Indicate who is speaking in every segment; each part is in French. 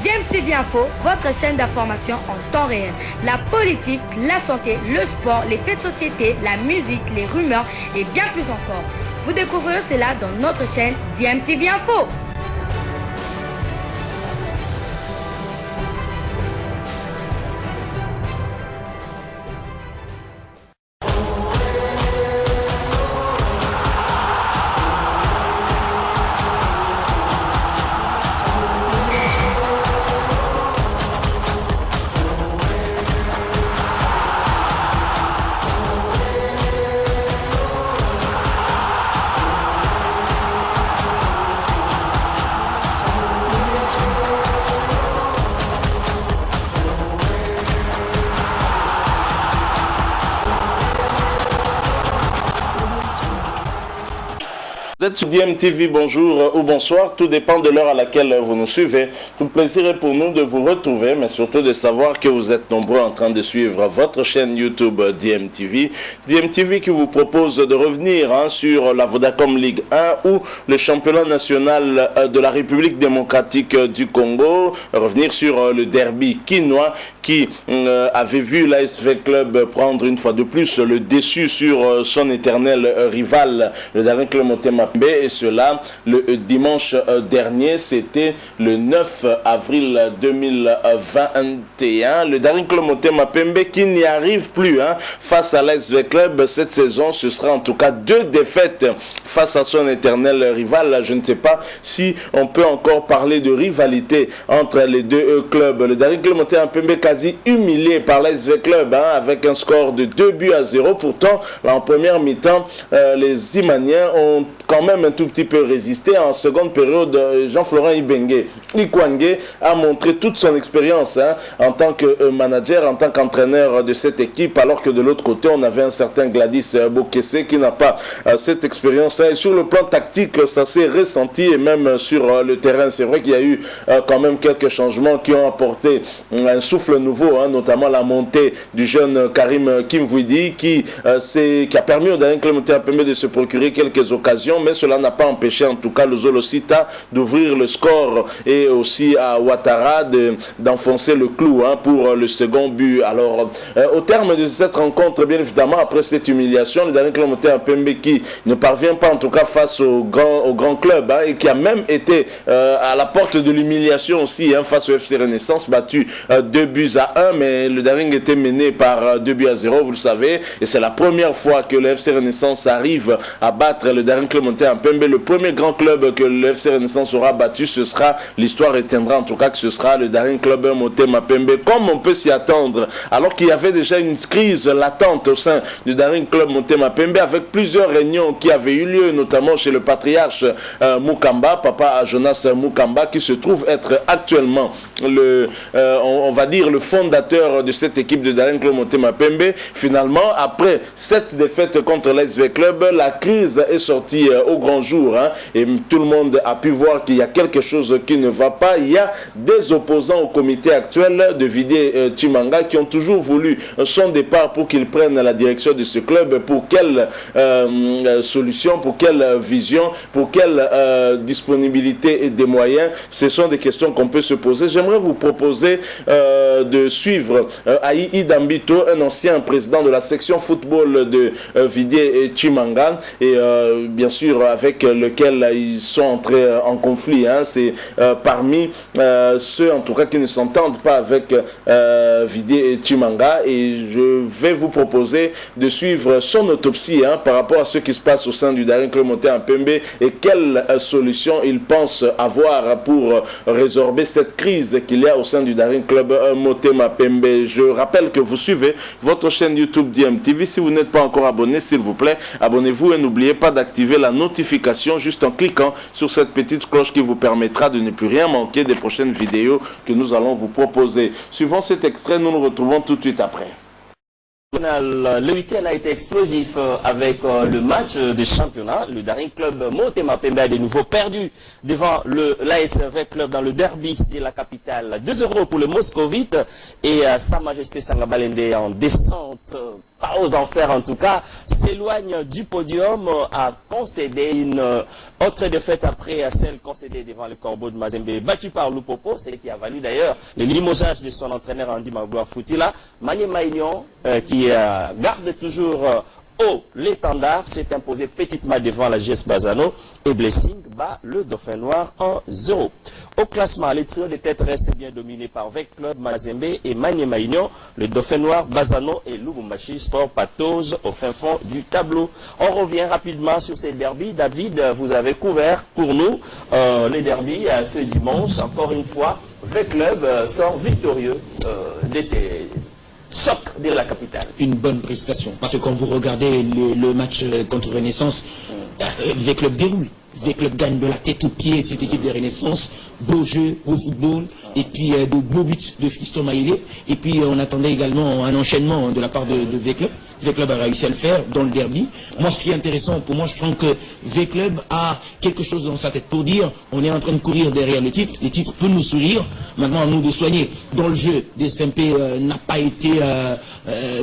Speaker 1: DMTV Info, votre chaîne d'information en temps réel. La politique, la santé, le sport, les faits de société, la musique, les rumeurs et bien plus encore. Vous découvrirez cela dans notre chaîne DMTV Info.
Speaker 2: Vous êtes sur DMTV, bonjour ou bonsoir, tout dépend de l'heure à laquelle vous nous suivez. Tout le plaisir est pour nous de vous retrouver, mais surtout de savoir que vous êtes nombreux en train de suivre votre chaîne YouTube DMTV. DMTV qui vous propose de revenir sur la Vodacom Ligue 1 ou le championnat national de la République démocratique du Congo. Revenir sur le derby quinois qui avait vu l'ASV Club prendre une fois de plus le dessus sur son éternel rival, le Daring Club Motema Pembe, et cela le dimanche dernier, c'était le 9 avril 2021. Le Daring Club Motema Pembe qui n'y arrive plus face à l'ASV Club cette saison. Ce sera en tout cas 2 défaites face à son éternel rival. Je ne sais pas si on peut encore parler de rivalité entre les deux clubs. Le Daring Club Motema Pembe quasi humilié par l'ASV Club avec un score de 2-0. Pourtant, là, en première mi-temps, les Imaniens ont quand même un tout petit peu résisté. En seconde période, Jean-Florent Ikwangé a montré toute son expérience en tant que manager, en tant qu'entraîneur de cette équipe, alors que de l'autre côté, on avait un certain Gladys Bokesse qui n'a pas cette expérience. Et sur le plan tactique, ça s'est ressenti, et même sur le terrain. C'est vrai qu'il y a eu quand même quelques changements qui ont apporté un souffle nouveau, notamment la montée du jeune Karim Kimvouidi qui a permis au Daring Club Motema Pembe de se procurer quelques occasions, mais cela n'a pas empêché en tout cas le Zolosita d'ouvrir le score et aussi à Ouattara d'enfoncer le clou pour le second but. Alors au terme de cette rencontre, bien évidemment, après cette humiliation, le Daring Club Motema Pembe qui ne parvient pas en tout cas face au grand club et qui a même été à la porte de l'humiliation aussi face au FC Renaissance, battu 2-1, mais le Daring était mené par 2-0, vous le savez, et c'est la première fois que le FC Renaissance arrive à battre le Daring Club Motema Pembe. Le premier grand club que le FC Renaissance aura battu, ce sera, l'histoire retiendra en tout cas que ce sera le Daring Club Motema Pembe, comme on peut s'y attendre, alors qu'il y avait déjà une crise latente au sein du Daring Club Motema Pembe, avec plusieurs réunions qui avaient eu lieu, notamment chez le patriarche Mukamba, papa Jonas Mukamba, qui se trouve être actuellement on va dire le fondateur de cette équipe de Daring Club Motema Pembe. Finalement, après cette défaite contre l'ASV Club, la crise est sortie au grand jour et tout le monde a pu voir qu'il y a quelque chose qui ne va pas. Il y a des opposants au comité actuel de Vidé Chimanga qui ont toujours voulu son départ pour qu'il prenne la direction de ce club. Pour quelle solution, pour quelle vision, pour quelle disponibilité et des moyens? Ce sont des questions qu'on peut se poser. J'aimerais vous proposer de suivre Aïe Idambito, un ancien président de la section football de Vidé Chimanga, et bien sûr avec lequel ils sont entrés en conflit. C'est parmi ceux en tout cas qui ne s'entendent pas avec Vidé Chimanga, et je vais vous proposer de suivre son autopsie par rapport à ce qui se passe au sein du Daring Club Motema Pembe et quelle solution il pense avoir pour résorber cette crise qu'il y a au sein du Daring Club Motema Pembe. Je rappelle que vous suivez votre chaîne YouTube DMTV. Si vous n'êtes pas encore abonné, s'il vous plaît, abonnez-vous et n'oubliez pas d'activer la notification juste en cliquant sur cette petite cloche qui vous permettra de ne plus rien manquer des prochaines vidéos que nous allons vous proposer. Suivant cet extrait, nous nous retrouvons tout de suite après.
Speaker 3: Le week-end a été explosif avec le match de championnat. Le Daring Club Motema Pembe a de nouveau perdu devant l'ASV Club dans le derby de la capitale. 2-0 pour le Moscovite et Sa Majesté Sangabalende en descente pas aux enfers en tout cas, s'éloigne du podium, a concédé une autre défaite après celle concédée devant le Corbeau de Mazembe, battu par Lupopo, ce qui a valu d'ailleurs le limogeage de son entraîneur Andy Magloire Foutila. Maniema Union, qui garde toujours haut l'étendard, s'est imposé petitement devant la GS Bazano et Blessing bat le Dauphin Noir en 0. Au classement, les trio de tête restent bien dominés par Vec Club, Mazembe et Maniema Union. Le Dauphin Noir, Bazano et Lubumbashi Sport patauge au fin fond du tableau. On revient rapidement sur ces derbies. David, vous avez couvert pour nous les derbies ce dimanche. Encore une fois, Vec Club sort victorieux de ces chocs de la capitale.
Speaker 4: Une bonne prestation. Parce que quand vous regardez le match contre Renaissance, Vec Club déroule. Vec Club gagne de la tête aux pieds cette équipe de Renaissance. Beau jeu, beau football, et puis de beaux buts de Fiston Maïlé. Et puis on attendait également un enchaînement de la part de Vec Club. Vec Club a réussi à le faire dans le derby. Moi, ce qui est intéressant pour moi, je trouve que Vec Club a quelque chose dans sa tête pour dire on est en train de courir derrière le titre. Les titres peuvent nous sourire. Maintenant, à nous de soigner. Dans le jeu, DSMP n'a pas été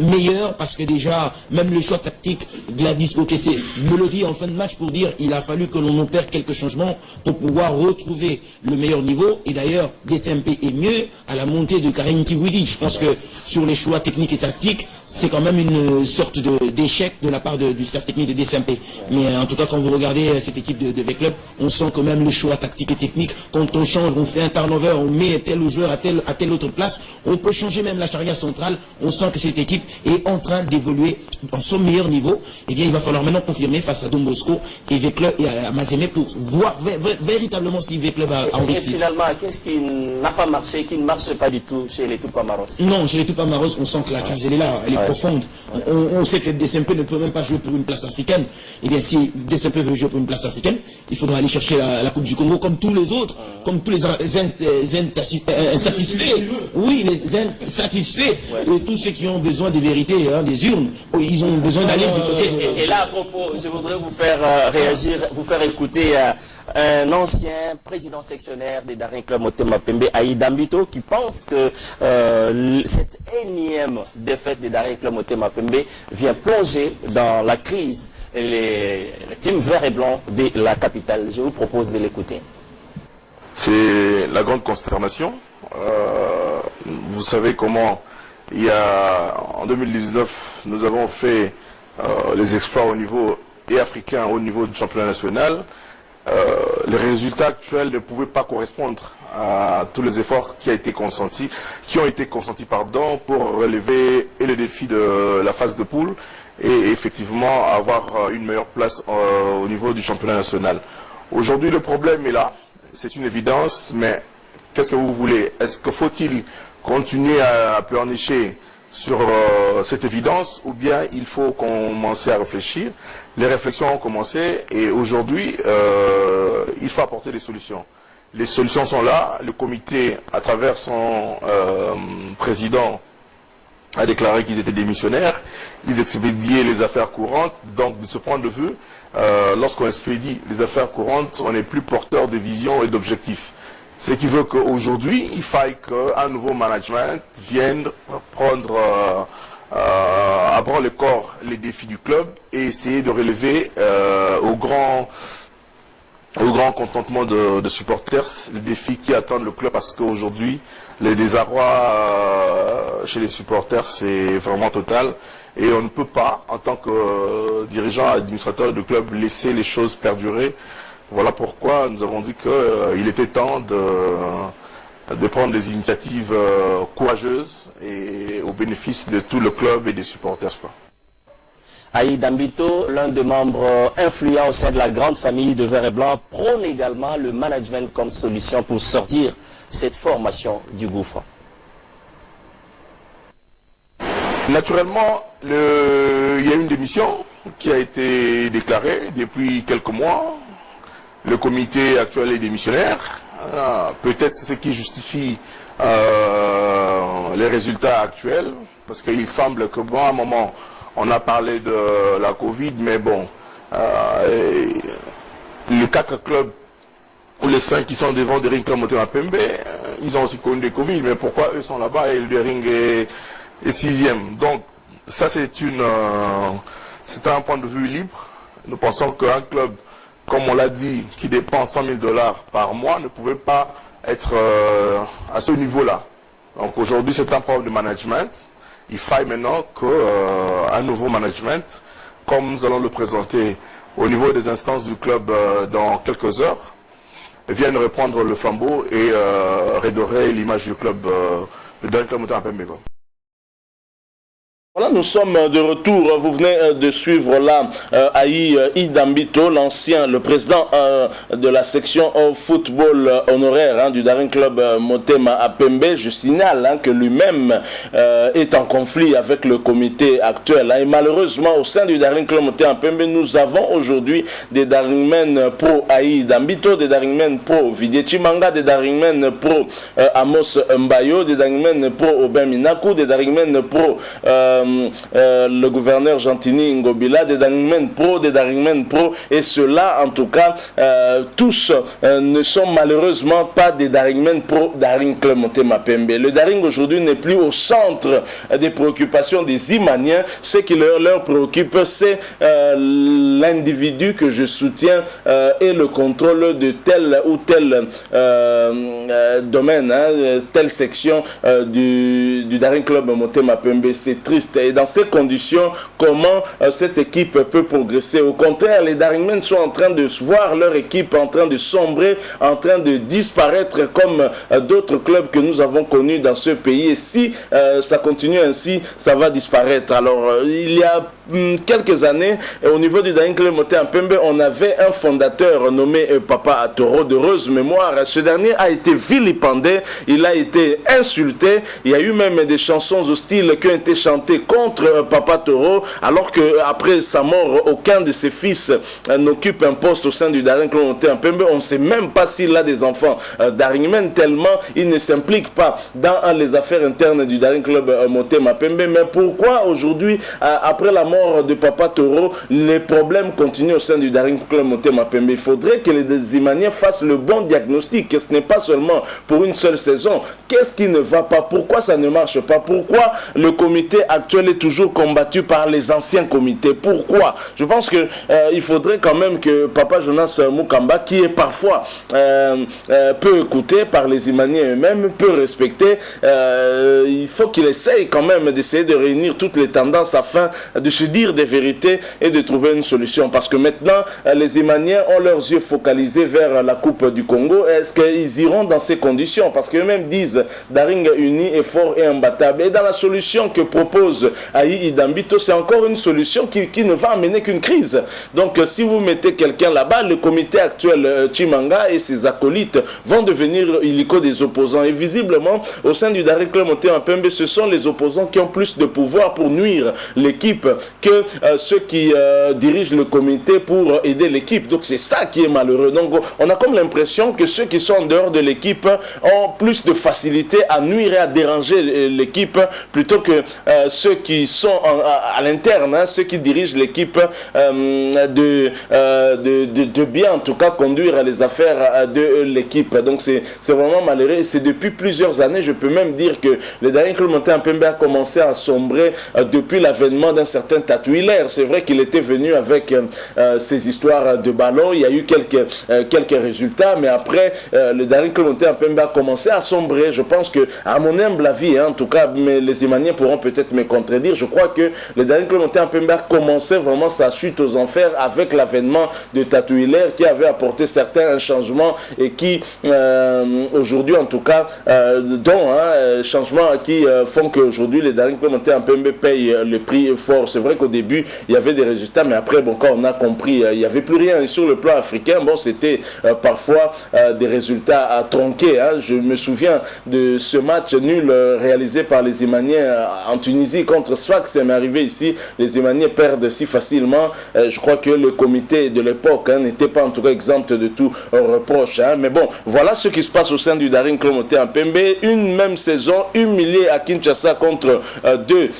Speaker 4: meilleur parce que déjà, même le choix tactique, Gladys Bokessé me le dit en fin de match pour dire il a fallu que l'on opère quelques changements pour pouvoir retrouver le meilleur niveau. Et d'ailleurs, DSMP est mieux à la montée de Karim Kivoudi. Je pense que sur les choix techniques et tactiques, c'est quand même une sorte d'échec de la part du staff technique de DSMP. Mais en tout cas, quand vous regardez cette équipe de Vec Club, on sent quand même le choix tactique et technique. Quand on change, on fait un turnover, on met tel joueur à telle autre place, on peut changer même la charnière centrale. On sent que cette équipe est en train d'évoluer dans son meilleur niveau. Eh bien, il va falloir maintenant confirmer face à Don Bosco et Vec Club et à Mazembe pour voir véritablement si Vec Club a envie de titre.
Speaker 3: Finalement, qu'est-ce qui n'a pas marché, qui ne marche pas du tout chez les Tupamaros?
Speaker 4: Non, chez les Tupamaros, on sent que la crise, elle est là, elle est profonde. On sait que DSMP ne peut même pas jouer pour une place africaine. Eh bien, si DSMP veut jouer pour une place africaine, il faudra aller chercher la Coupe du Congo comme tous les autres, comme tous les insatisfaits. Oui, les insatisfaits. Et tous ceux qui ont besoin des vérités, des urnes, ils ont besoin d'aller du côté de...
Speaker 3: Et là, à propos, je voudrais vous faire réagir, vous faire écouter un ancien président sectionnaire des Daring Club Motema Pembe, Aïda Mbito, qui pense que cette énième défaite des Daring Club Motema Pembe vient plonger dans la crise les teams verts et blancs de la capitale. Je vous propose de l'écouter.
Speaker 5: C'est la grande consternation. Vous savez comment en 2019, nous avons fait les exploits au niveau et africain, au niveau du championnat national. Les résultats actuels ne pouvaient pas correspondre à tous les efforts qui ont été consentis pour relever et le défi de la phase de poule et effectivement avoir une meilleure place au niveau du championnat national. Aujourd'hui, le problème est là, c'est une évidence, mais qu'est-ce que vous voulez? Est-ce que faut-il continuer à pleurnicher sur cette évidence ou bien il faut commencer à réfléchir? Les réflexions ont commencé et aujourd'hui, il faut apporter des solutions. Les solutions sont là. Le comité, à travers son président, a déclaré qu'ils étaient démissionnaires. Ils expédiaient les affaires courantes. Donc, de ce point de vue, lorsqu'on expédie les affaires courantes, on n'est plus porteur de vision et d'objectifs. Ce qui veut qu'aujourd'hui, il faille qu'un nouveau management vienne prendre à bras le corps les défis du club et essayer de relever au grand contentement de supporters les défis qui attendent le club, parce qu'aujourd'hui, les désarrois chez les supporters, c'est vraiment total. Et on ne peut pas, en tant que dirigeant administrateur du club, laisser les choses perdurer. Voilà pourquoi nous avons dit qu'il était temps de prendre des initiatives courageuses et au bénéfice de tout le club et des supporters.
Speaker 3: Aïda Mbito, l'un des membres influents au sein de la grande famille de Vert et Blanc, prône également le management comme solution pour sortir cette formation du gouffre.
Speaker 5: Naturellement, il y a une démission qui a été déclarée depuis quelques mois. Le comité actuel est démissionnaire. Peut-être c'est ce qui justifie les résultats actuels, parce qu'il semble que à un moment on a parlé de la Covid, mais bon, les 4 clubs ou les 5 qui sont devant Daring Club Motema Pembe, ils ont aussi connu des Covid, mais pourquoi eux sont là-bas et le Daring est 6e? Donc ça c'est un point de vue libre. Nous pensons qu'un club, comme on l'a dit, qui dépense 100 000 $ par mois, ne pouvait pas être à ce niveau-là. Donc aujourd'hui, c'est un problème de management. Il faille maintenant qu'un nouveau management, comme nous allons le présenter au niveau des instances du club dans quelques heures, vienne reprendre le flambeau et redorer l'image du club, le dernier club monté en Pembego.
Speaker 2: Voilà, nous sommes de retour. Vous venez de suivre là Aïe Idambito, le président de la section football honoraire du Daring Club Motema à Pembe. Je signale que lui-même est en conflit avec le comité actuel. Et malheureusement, au sein du Daring Club Motema à Pembe, nous avons aujourd'hui des Daringmen pro Aïe Idambito, des Daringmen pro Vidie Chimanga, des Daringmen pro Amos Mbayo, des Daringmen pro Aubin Minaku, des Daringmen pro le gouverneur Gentini Ngobila, des Daringmen pro, et ceux-là, en tout cas, tous ne sont malheureusement pas des Daringmen pro Daring Club Motema Pembe. Le Daring aujourd'hui n'est plus au centre des préoccupations des Imaniens. Ce qui leur préoccupe, c'est l'individu que je soutiens et le contrôle de tel ou tel domaine, telle section du Daring Club Motema Pembe. C'est triste. Et dans ces conditions, comment cette équipe peut progresser? Au contraire, les Daringmen sont en train de voir leur équipe en train de sombrer, en train de disparaître comme d'autres clubs que nous avons connus dans ce pays. Et si ça continue ainsi, ça va disparaître. Alors, il y a quelques années, au niveau du Daring Club Motema Pembe, on avait un fondateur nommé Papa Atoro, d'heureuse mémoire. Ce dernier a été vilipendé, il a été insulté. Il y a eu même des chansons hostiles qui ont été chantées contre Papa Toro, alors qu'après sa mort, aucun de ses fils n'occupe un poste au sein du Daring Club Motema Pembe. On ne sait même pas s'il a des enfants Daringmen, tellement il ne s'implique pas dans les affaires internes du Daring Club Motema Pembe. Mais pourquoi aujourd'hui, après la mort de Papa Toro, les problèmes continuent au sein du Daring Club Motema Pembe? Il faudrait que les Imaniens fassent le bon diagnostic, que ce n'est pas seulement pour une seule saison. Qu'est-ce qui ne va pas? Pourquoi ça ne marche pas? Pourquoi le comité actuel est toujours combattu par les anciens comités? Pourquoi? Je pense que il faudrait quand même que Papa Jonas Mukamba, qui est parfois peu écouté par les Imaniens eux-mêmes, peu respecté, il faut qu'il essaye quand même d'essayer de réunir toutes les tendances afin de se dire des vérités et de trouver une solution. Parce que maintenant, les Imaniens ont leurs yeux focalisés vers la Coupe du Congo. Est-ce qu'ils iront dans ces conditions? Parce qu'eux-mêmes disent Daring uni est fort et imbattable. Et dans la solution que propose Aïe Idambito, c'est encore une solution qui ne va amener qu'une crise. Donc si vous mettez quelqu'un là-bas, le comité actuel Chimanga et ses acolytes vont devenir illico des opposants. Et visiblement, au sein du Daring Club Motema Pembe, ce sont les opposants qui ont plus de pouvoir pour nuire l'équipe que ceux qui dirigent le comité pour aider l'équipe. Donc c'est ça qui est malheureux. Donc on a comme l'impression que ceux qui sont en dehors de l'équipe ont plus de facilité à nuire et à déranger l'équipe plutôt que ceux qui sont à l'interne, ceux qui dirigent l'équipe, de bien en tout cas conduire les affaires de l'équipe. Donc c'est vraiment malheureux. C'est depuis plusieurs années, je peux même dire que le Daring Club Motema Pembe a commencé à sombrer depuis l'avènement d'un certain Tatou Hilaire. C'est vrai qu'il était venu avec ces histoires de ballon. Il y a eu quelques résultats, mais après le Daring Club Motema Pembe a commencé à sombrer. Je pense que, à mon humble avis, en tout cas, mais les Imaniens pourront peut-être me contredire, je crois que le Daring Club Motema Pembe a commencé vraiment sa chute aux enfers avec l'avènement de Tatou Hilaire, qui avait apporté certains changements et qui aujourd'hui en tout cas changements qui font qu'aujourd'hui les Daring Club Motema Pembe payent le prix fort. C'est vrai qu'au début il y avait des résultats, mais après quand on a compris il n'y avait plus rien. Et sur le plan africain, c'était parfois des résultats tronqués. Je me souviens de ce match nul réalisé par les Imaniens en Tunisie contre Sfax. Ça m'est arrivé ici, les Imaniens perdent si facilement. Je crois que le comité de l'époque n'était pas en tout cas exempt de tout reproche. Mais bon, voilà ce qui se passe au sein du Daring Club Motema Pembe. Une même saison, humilié à Kinshasa contre deux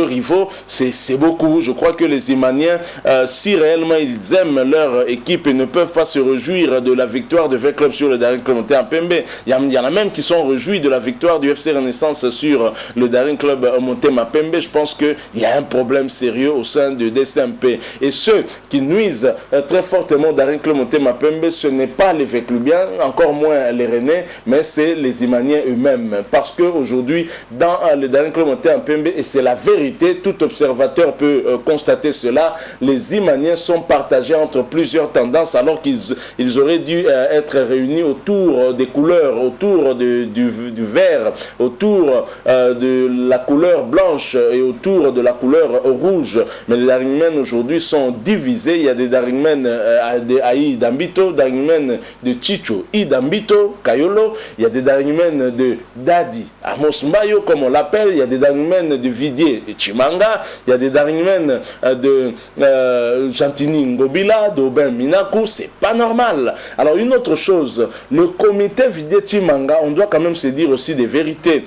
Speaker 2: rivaux. 0, c'est beaucoup. Je crois que les Imaniens, si réellement ils aiment leur équipe et ne peuvent pas se réjouir de la victoire de V Club sur le Daring Club Monté Mapembe, il y en a même qui sont réjouis de la victoire du FC Renaissance sur le Daring Club Monté Mapembe. Je pense qu'il y a un problème sérieux au sein du DCMP. Et ceux qui nuisent très fortement au Daring Club Monté Mapembe, ce n'est pas les Véclubiens, encore moins les Rennais, mais c'est les Imaniens eux-mêmes. Parce qu'aujourd'hui, dans le Daring Club Monté Mapembe, et c'est la vérité, tout observateur peut constater cela, les Imaniens sont partagés entre plusieurs tendances alors qu'ils auraient dû être réunis autour des couleurs, autour du vert, autour de la couleur blanche et autour de la couleur rouge. Mais les Daringmen aujourd'hui sont divisés. Il y a des Daringmen de Aïe Dambito, Daringmen de Chicho Idambito, Kayolo. Il y a des Daringmen de Dadi Amos Mbayo, comme on l'appelle. Il y a des Daringmen de Vidier et Chimanga. Il y a des Daringmen de Chantini Ngobila, d'Aubin Minaku. C'est pas normal. Alors une autre chose, le comité Vidier Chimanga, on doit quand même se dire aussi des vérités.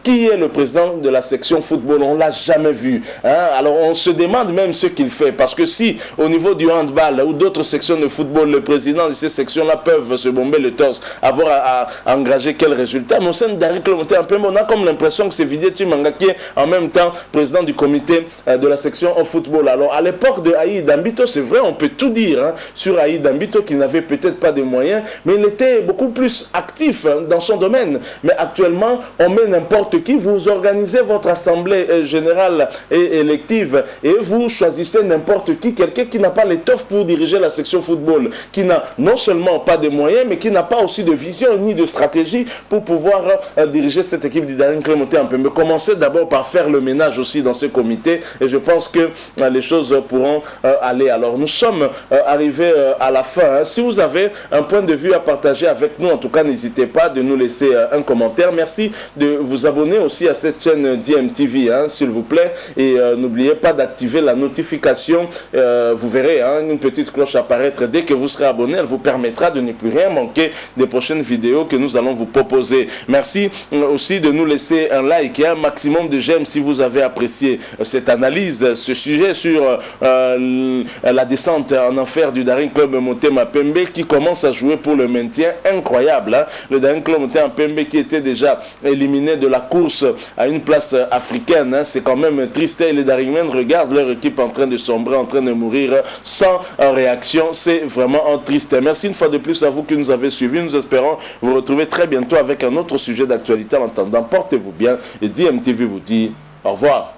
Speaker 2: Qui est le président de la section football? On l'a jamais vu. Alors on se demande même ce qu'il fait, parce que si au niveau du handball ou d'autres sections de football, le président de ces sections-là peuvent se bomber le torse, avoir à engager quel résultat, mais au sein de Daring Club Monté Mapembe, on a comme l'impression que c'est Vidier Chimanga qui est en même temps président du comité de la section au football. Alors à l'époque de Aïe Dambito, c'est vrai, on peut tout dire sur Aïe Dambito, qu'il n'avait peut-être pas de moyens, mais il était beaucoup plus actif dans son domaine. Mais actuellement, on met n'importe qui, vous organisez votre assemblée générale et élective et vous choisissez n'importe qui, quelqu'un qui n'a pas l'étoffe pour diriger la section football, qui n'a non seulement pas de moyens, mais qui n'a pas aussi de vision ni de stratégie pour pouvoir diriger cette équipe du Daring Club Monté Mapembe. Commencez d'abord par faire le ménage aussi dans ce comité et je pense que les choses pourront aller. Alors nous sommes arrivés à la fin. Si vous avez un point de vue à partager avec nous, en tout cas n'hésitez pas de nous laisser un commentaire. Merci de vous abonner aussi à cette chaîne DMTV, s'il vous plaît, et n'oubliez pas d'activer la notification. Vous verrez une petite cloche apparaître dès que vous serez abonné. Elle vous permettra de ne plus rien manquer des prochaines vidéos que nous allons vous proposer. Merci aussi de nous laisser un like et un maximum de j'aime si vous avez apprécié cette analyse, ce sujet sur la descente en enfer du Daring Club Monté Mapembe qui commence à jouer pour le maintien. Incroyable, le Daring Club Monté Mapembe qui était déjà éliminé de la course à une place africaine. C'est quand même triste. Et les Daringmen regardent leur équipe en train de sombrer, en train de mourir sans réaction. C'est vraiment triste. Merci une fois de plus à vous qui nous avez suivis. Nous espérons vous retrouver très bientôt avec un autre sujet d'actualité. En attendant, portez-vous bien et DMTV vous dit au revoir.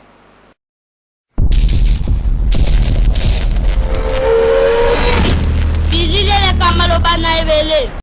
Speaker 6: Bizile le kamalo bana ebele.